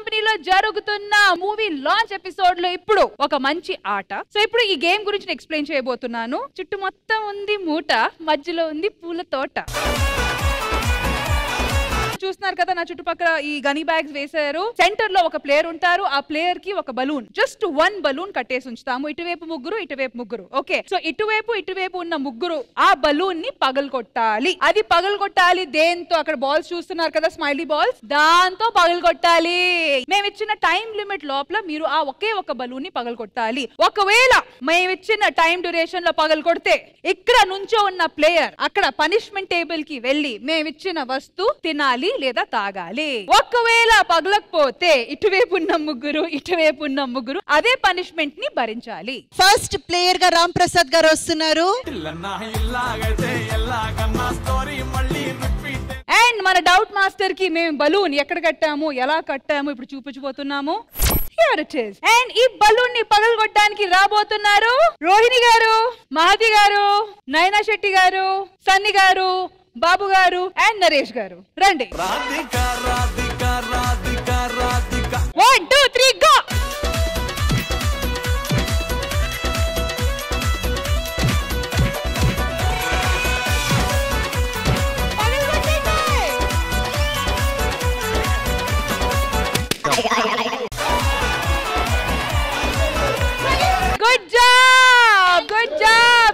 కంపెనీలో జరుగుతున్న movie launch episode లో ఇప్పుడు ఒక మంచి ఆట. సో ఇప్పుడు ఈ గేమ్ గురించి ఎక్స్ప్లెయిన్ చేయబోతున్నాను. చుట్టూ మొత్తం ఉంది మూట, మధ్యలో ఉంది పూల తోట. చూస్తున్నారు కదా నా చుట్టుపక్కల ఈ గనీ బ్యాగ్స్ వేశారు. సెంటర్ లో ఒక ప్లేయర్ ఉంటారు. ఆ ప్లేయర్ కి ఒక బలూన్, జస్ట్ 1 బలూన్ కట్టేసి ఉంచుతాము. ఇటువైపు ముగ్గురు, ఇటువైపు ముగ్గురు. ఓకే, సో ఇటువైపు ఉన్న ముగ్గురు ఆ బలూన్ ని పగలగొట్టాలి. అది పగలగొట్టాలి దేంతో? అక్కడ బాల్స్ చూస్తున్నారు కదా, స్మైలీ బాల్స్, దాంతో పగలగొట్టాలి. మేము ఇచ్చిన టైం లిమిట్ లోపల మీరు ఆ ఒకే ఒక బలూన్ ని పగలగొట్టాలి. ఒకవేళ మేము ఇచ్చిన టైం డ్యూరేషన్ లో పగలగొడితే ఇక్కడ నుంచో ఉన్న ప్లేయర్ అక్కడ పనిష్మెంట్ టేబుల్ కి వెళ్లి మేమిచ్చిన వస్తువు తినాలి లేదా తాగాలి. ఒకవేళ పగలకపోతే ఇటువైపు ఉన్న ముగ్గురు అదే పనిష్మెంట్ ని భరించాలి. ఫస్ట్ ప్లేయర్ గా రామ్ ప్రసాద్ గారు వస్తున్నారు. అండ్ మన డౌట్ మాస్టర్ కి మేము బలూన్ ఎక్కడ కట్టాము, ఎలా కట్టాము ఇప్పుడు చూపించబోతున్నాము. అండ్ ఈ బలూన్ ని పగలగొట్టడానికి రాబోతున్నారు రోహిణి గారు, మహతి గారు, నయనా శెట్టి గారు, సన్ని గారు, బాబు గారు అండ్ నరేష్ గారు. రండి. 1 2 3 గో.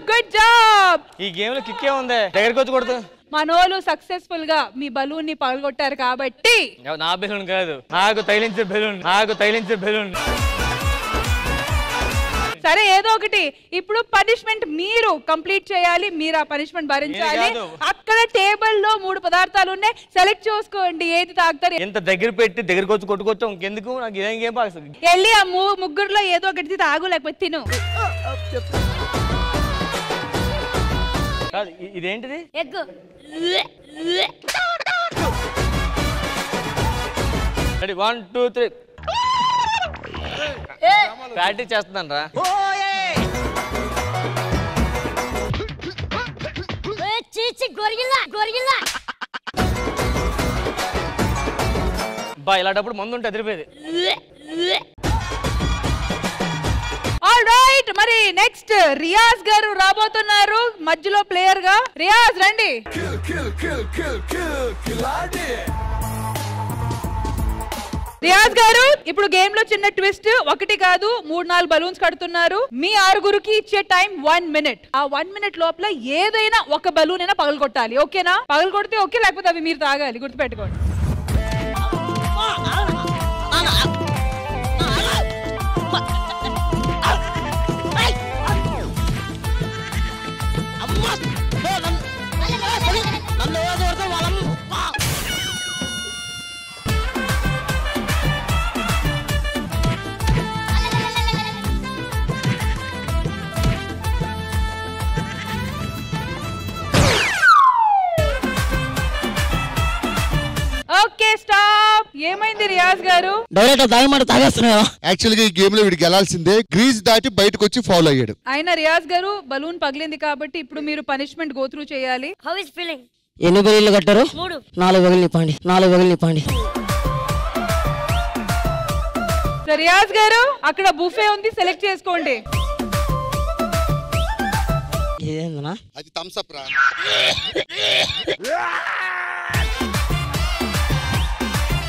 Good job. ఈ గేమ్ లో కిక్కే ఉంది, దగ్గరికి వచ్చి కొడుతు. మనోళ్ళు సక్సెస్ఫుల్ గా మీ బలూన్ ని పగలగొట్టారు కాబట్టి నా బెలూన్ కాదు, నాకు తగిలించే బెలూన్. సరే ఏదో ఒకటి. ఇప్పుడు పనిష్మెంట్ మీరు కంప్లీట్ చేయాలి, మీరు ఆ పనిష్మెంట్ భరించాలి. అక్కడ టేబుల్ లో 3 పదార్థాలు ఉన్నాయి, సెలెక్ట్ చేసుకోండి ఏది తాగుతారు. ఎంత దగ్గర పెట్టి దగ్గరికి వచ్చి కొట్టుకోవచ్చు. ఇంకెందుకు నాకు ఇదేం గేమ్ బాగా. వెళ్ళి ఆ ముగ్గురులో ఏదో ఒకటి తాగు, లేకపోతే తిను. ఇదేంటిది? ఎగ్. రెడీ 1 2 3. ప్రాక్టీస్ చేస్తున్నాను రా. బా ఇలాంటప్పుడు మందు ఉంటే అదిరిపోయేది. ఆల్రైట్, మరి నెక్స్ట్ రియాజ్ గారు రాబోతున్నారు మధ్యలో ప్లేయర్ గా. రియాజ్ రండి. రియాజ్ గారు ఇప్పుడు గేమ్ లో చిన్న ట్విస్ట్. 1 కాదు 3 4 బలూన్స్ కడుతున్నారు. మీ 6గురికి ఇచ్చే టైం 1 మినిట్. ఆ 1 మినిట్ లోపల ఏదైనా ఒక బలూన్ అయినా పగలగొట్టాలి. ఓకేనా? పగలగొడితే ఓకే, లేకపోతే అవి మీరు తాగాలి. గుర్తుపెట్టుకోండి. Okay stop. ఏమైంది రియాజ్ గారు? డైరెక్ట్ తాగమాట తాగేస్తున్నా. యాక్చువల్ గా ఈ గేమ్ లో వీడికి వెళ్ళాల్సిందే, గ్రీజ్ దాటి బయటకు వచ్చి ఫౌల్ అయ్యాడు. అయినా రియాజ్ గారు బలూన్ పగిలింది కాబట్టి ఇప్పుడు మీరు పనిష్మెంట్ గో త్రూ చేయాలి. How is feeling? ఎన్ని బెలూన్లు కట్టారు? 3. 4 బెలూన్లు నింపండి. రియాజ్ గారు అక్కడ బుఫే ఉంది, సెలెక్ట్ చేసుకోండి. ఇదేందనా? అది థమ్స్ అప్ రా.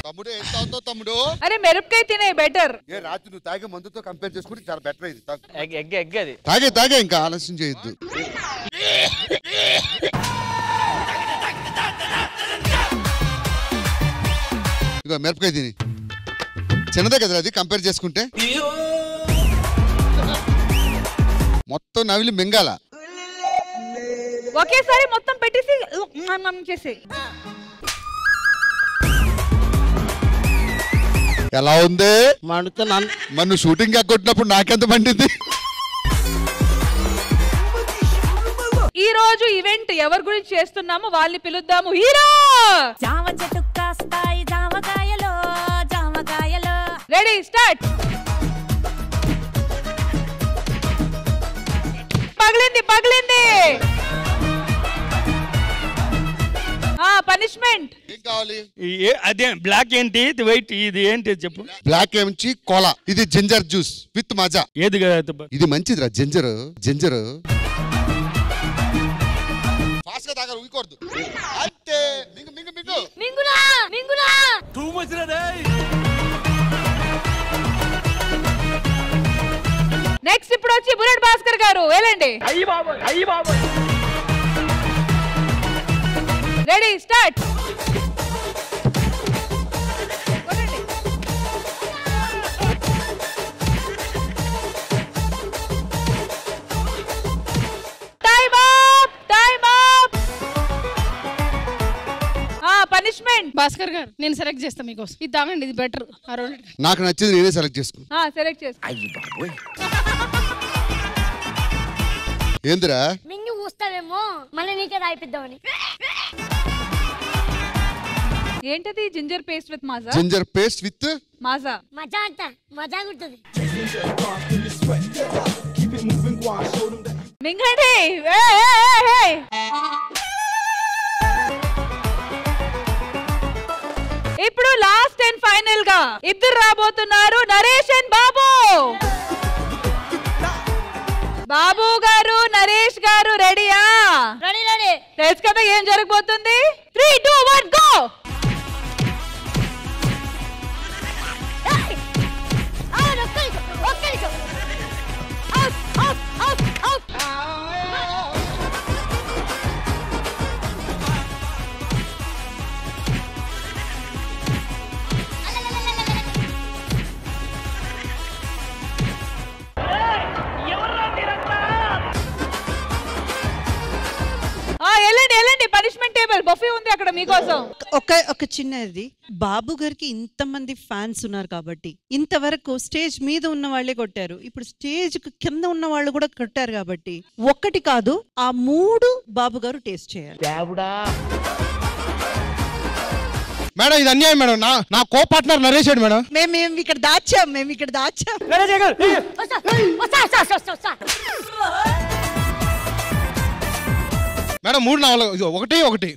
తమ్ముడు ఎంత అవుతావు తమ్ముడు? అరే మిరపకాయ తినే బెటర్. ఏ రాత్రి నువ్వు తాగే మందుతో కంపేర్ చేసుకుంటే చాలా బెటర్ అయింది. ఎగ్ అది తాగే ఇంకా ఆలస్యం చేయొద్దు. ఇదిగో మిరపకాయ తిని. చిన్నదే కదా అది కంపేర్ చేసుకుంటే. మొత్తం నవిలి మింగాల. ఒకేసారి మొత్తం పెట్టేసి చేసి. ఎలా ఉంది? మండుతున్నాను. మరి నువ్వు షూటింగ్ కొట్టినప్పుడు నాకెంత మండింది? ఈ రోజు ఈవెంట్ ఎవరి గురించి చేస్తున్నామో వాళ్ళని పిలుద్దాము. హీరో. జామ చెట్టు కాస్తాయి జామకాయలో. Ready start. పగిలింది. పనిష్మెంట్ కావాలి అదే బ్లాక్ ఏంటి ఇది వైట్ ఇది ఏంటి చెప్పు. బ్లాక్ ఏమించి కోలా, ఇది జింజర్ జ్యూస్ విత్ మజా. ఏది కదా ఇది మంచిదిరా జింజర్. జింజర్ ఫాస్ట్ గా తాగాలి, ఊయకూడదు. అంతే మింగు మింగు మింగు మింగులా మింగులా. టూ మచ్ రే. నెక్స్ట్ ఇప్పుడు వచ్చి బుల్లెట్ భాస్కర్ గారు వెళ్ళండి. అయ్యి బాబోయ్ రెడీ స్టార్ట్. పనిష్మెంట్ భాస్కర్ గారు నేను సెలెక్ట్ చేస్తా మీకోసం. ఇది తాగండి, ఇది బెటర్. నాకు నచ్చింది నేనే సెలెక్ట్ చేసుకున్నా. సెలెక్ట్ చేసుకో. ఏందిరా మింగి ఊస్తావేమో మళ్ళీ నీకే రాయిపిద్దామని. ఏంటది? Ginger paste with Maaza. Ginger paste with Maaza. మజా అంట మజా గుంటది. మింగండి. ఇప్పుడు లాస్ట్ అండ్ ఫైనల్ గా ఇద్దరు రాబోతున్నారు, నరేష్ అండ్ బాబు. బాబు గారు, నరేష్ గారు రెడీయా? Ready ready. తెలుసు కదా ఏం జరగబోతుంది. 3, 2, 1 గో. వెళ్ళండి పనిష్మెంట్ టేబుల్ బఫే ఉంది అక్కడ మీకోసం. ఒక చిన్నది, బాబు గారికి ఇంతమంది ఫ్యాన్స్ ఉన్నారు కాబట్టి ఇంతవరకు స్టేజ్ మీద ఉన్న వాళ్ళే కొట్టారు. ఇప్పుడు స్టేజ్ కింద ఉన్న వాళ్ళు కూడా కొట్టారు కాబట్టి ఒక్కటి కాదు ఆ 3 బాబు గారు టేస్ట్ చేయాలి. మేడం ఇది అన్యాయం మేడం. నా కో పార్ట్నర్ నరేష్ మేడం. మేము ఇక్కడ దాచాం. మేడం 3 నా ఒకటి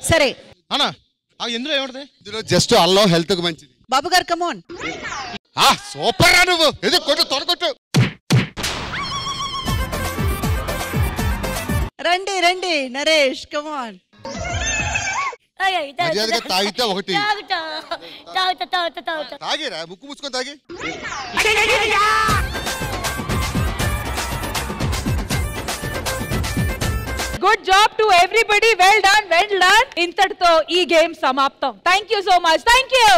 సరే అన్నా ఎందులో ఏమంటది? ఇందులో జస్ట్ అల్లం హెల్త్ కు మంచిది. బాబు గారు కమోన్. సూపర్ రా నువ్వు. ఏదో కొట్టు తొడగొట్టు. రండి నరేష్ కమోన్. మర్యాదగా తాగితే ఒకటి. తాగుతా. తాగిరా ముక్కు ముచ్చుకొని తాగి. Good job to everybody. Well done. ఇంతటితో ఈ గేమ్ సమాప్తం. Thank you so much. Thank you.